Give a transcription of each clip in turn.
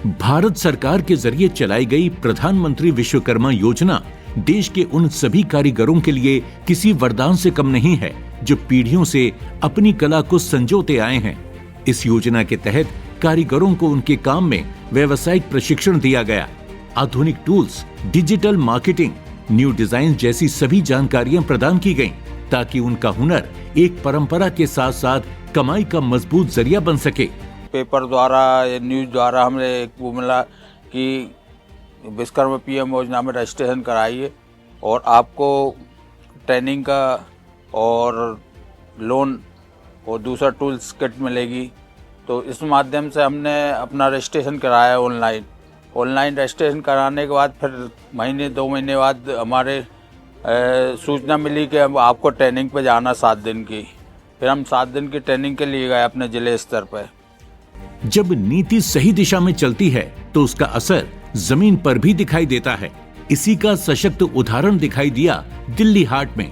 भारत सरकार के जरिए चलाई गई प्रधानमंत्री विश्वकर्मा योजना देश के उन सभी कारीगरों के लिए किसी वरदान से कम नहीं है जो पीढ़ियों से अपनी कला को संजोते आए हैं। इस योजना के तहत कारीगरों को उनके काम में व्यावसायिक प्रशिक्षण दिया गया। आधुनिक tools, digital marketing, new design जैसी सभी जानकारियां प्रदान की गईं ताकि उनका हुनर एक परंपरा के साथ साथ कमाई का मजबूत जरिया बन सके। पेपर द्वारा या न्यूज़ द्वारा हमने एक वो मिला कि विश्वकर्मा पीएम योजना में रजिस्ट्रेशन कराइए और आपको ट्रेनिंग का और लोन और दूसरा टूल्स किट मिलेगी। तो इस माध्यम से हमने अपना रजिस्ट्रेशन कराया ऑनलाइन रजिस्ट्रेशन कराने के बाद फिर महीने 2 महीने बाद हमारे सूचना मिली कि अब आपको ट्रेनिंग पे जाना 7 दिन की। फिर हम 7 दिन की ट्रेनिंग के लिए गए अपने जिले स्तर पर। जब नीति सही दिशा में चलती है तो उसका असर जमीन पर भी दिखाई देता है। इसी का सशक्त उदाहरण दिखाई दिया दिल्ली हाट में।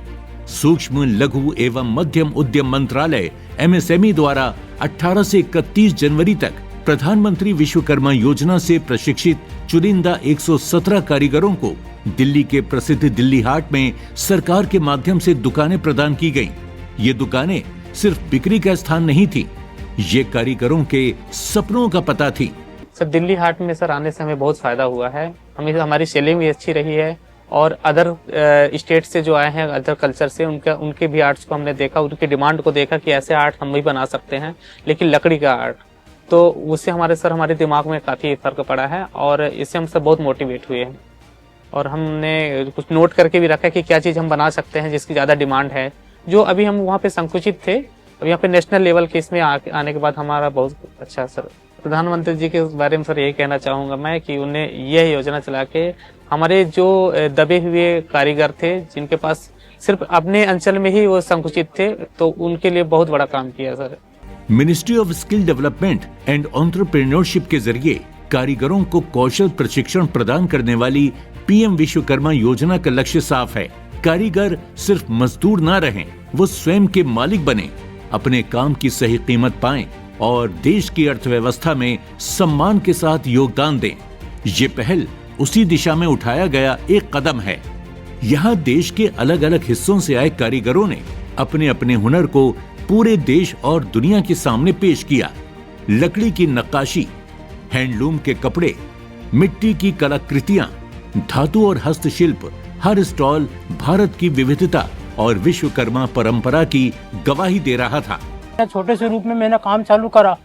सूक्ष्म, लघु एवं मध्यम उद्यम मंत्रालय MSME द्वारा 18 से 31 जनवरी तक प्रधानमंत्री विश्वकर्मा योजना से प्रशिक्षित चुनिंदा 117 कारीगरों को दिल्ली के प्रसिद्ध दिल्ली हाट में सरकार के माध्यम से दुकानें प्रदान की गईं। ये दुकानें सिर्फ बिक्री का स्थान नहीं थी, ये कारीगरों के सपनों का पता थी। सर, दिल्ली हाट में सर आने से हमें बहुत फायदा हुआ है। हमारी सेलिंग भी अच्छी रही है और अदर स्टेट से जो आए हैं, अदर कल्चर से, उनके भी आर्ट्स को हमने देखा, उनकी डिमांड को देखा कि ऐसे आर्ट हम भी बना सकते हैं, लेकिन लकड़ी का आर्ट। तो उससे हमारे दिमाग में काफी फर्क पड़ा है और इससे हम सब बहुत मोटिवेट हुए हैं और हमने कुछ नोट करके भी रखा कि क्या चीज हम बना सकते हैं जिसकी ज्यादा डिमांड है। जो अभी हम वहाँ पे संकुचित थे, अब यहाँ पे नेशनल लेवल के इसमें आने के बाद हमारा बहुत अच्छा। सर, प्रधानमंत्री जी के बारे में सर यही कहना चाहूंगा मैं कि उन्हें यह योजना चला के हमारे जो दबे हुए कारीगर थे, जिनके पास सिर्फ अपने अंचल में ही वो संकुचित थे, तो उनके लिए बहुत बड़ा काम किया sir. Ministry of skill development and entrepreneurship के जरिए कारीगरों को कौशल प्रशिक्षण प्रदान करने वाली PM विश्वकर्मा योजना का लक्ष्य साफ है। कारीगर सिर्फ मजदूर ना रहें, वो स्वयं के मालिक बने, अपने काम की सही कीमत पाएं और देश की अर्थव्यवस्था में सम्मान के साथ योगदान दें। ये पहल उसी दिशा में उठाया गया एक कदम है। यहाँ देश के अलग अलग हिस्सों से आए कारीगरों ने अपने अपने हुनर को पूरे देश और दुनिया के सामने पेश किया। लकड़ी की नक्काशी, हैंडलूम के कपड़े, मिट्टी की कलाकृतियां, धातु और हस्तशिल्प, हर स्टॉल भारत की विविधता और विश्वकर्मा परंपरा की गवाही दे रहा था। छोटे से रूप में मैंने काम चालू करा,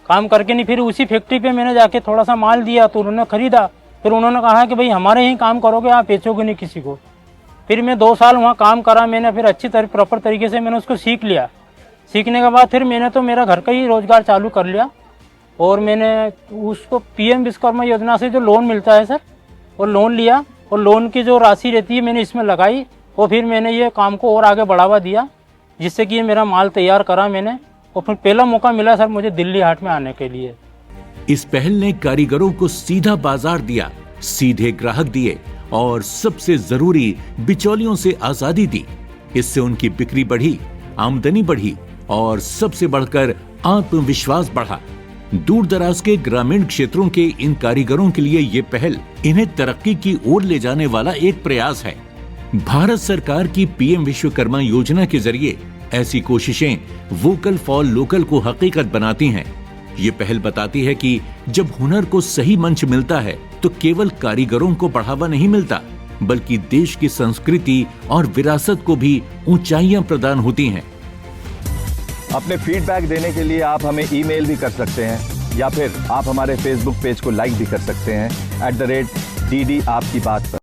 काम करके नहीं, फिर उसी फैक्ट्री पे मैंने जाके थोड़ा सा माल दिया तो उन्होंने खरीदा। फिर उन्होंने कहा कि भाई हमारे ही काम करोगे, आप बेचोगे नहीं किसी को। फिर मैं 2 साल वहाँ काम करा, मैंने फिर अच्छी तरह प्रॉपर तरीके से मैंने उसको सीख लिया। सीखने के बाद फिर मैंने तो मेरा घर का ही रोजगार चालू कर लिया और मैंने उसको PM विश्वकर्मा योजना से जो लोन मिलता है सर, वो लोन लिया और लोन की जो राशि रहती है मैंने इसमें लगाई और फिर मैंने ये काम को और आगे बढ़ावा दिया, जिससे कि ये मेरा माल तैयार करा मैंने। और फिर पहला मौका मिला सर मुझे दिल्ली हाट में आने के लिए। इस पहल ने कारीगरों को सीधा बाजार दिया, सीधे ग्राहक दिए और सबसे जरूरी बिचौलियों से आजादी दी। इससे उनकी बिक्री बढ़ी, आमदनी बढ़ी और सबसे बढ़कर आत्मविश्वास बढ़ा। दूर दराज के ग्रामीण क्षेत्रों के इन कारीगरों के लिए ये पहल इन्हें तरक्की की ओर ले जाने वाला एक प्रयास है। भारत सरकार की PM विश्वकर्मा योजना के जरिए ऐसी कोशिशें वोकल फॉर लोकल को हकीकत बनाती हैं। ये पहल बताती है कि जब हुनर को सही मंच मिलता है तो केवल कारीगरों को बढ़ावा नहीं मिलता, बल्कि देश की संस्कृति और विरासत को भी ऊंचाइयां प्रदान होती हैं। अपने फीडबैक देने के लिए आप हमें ईमेल भी कर सकते हैं या फिर आप हमारे फेसबुक पेज को लाइक भी कर सकते हैं @DD आपकी बात पर।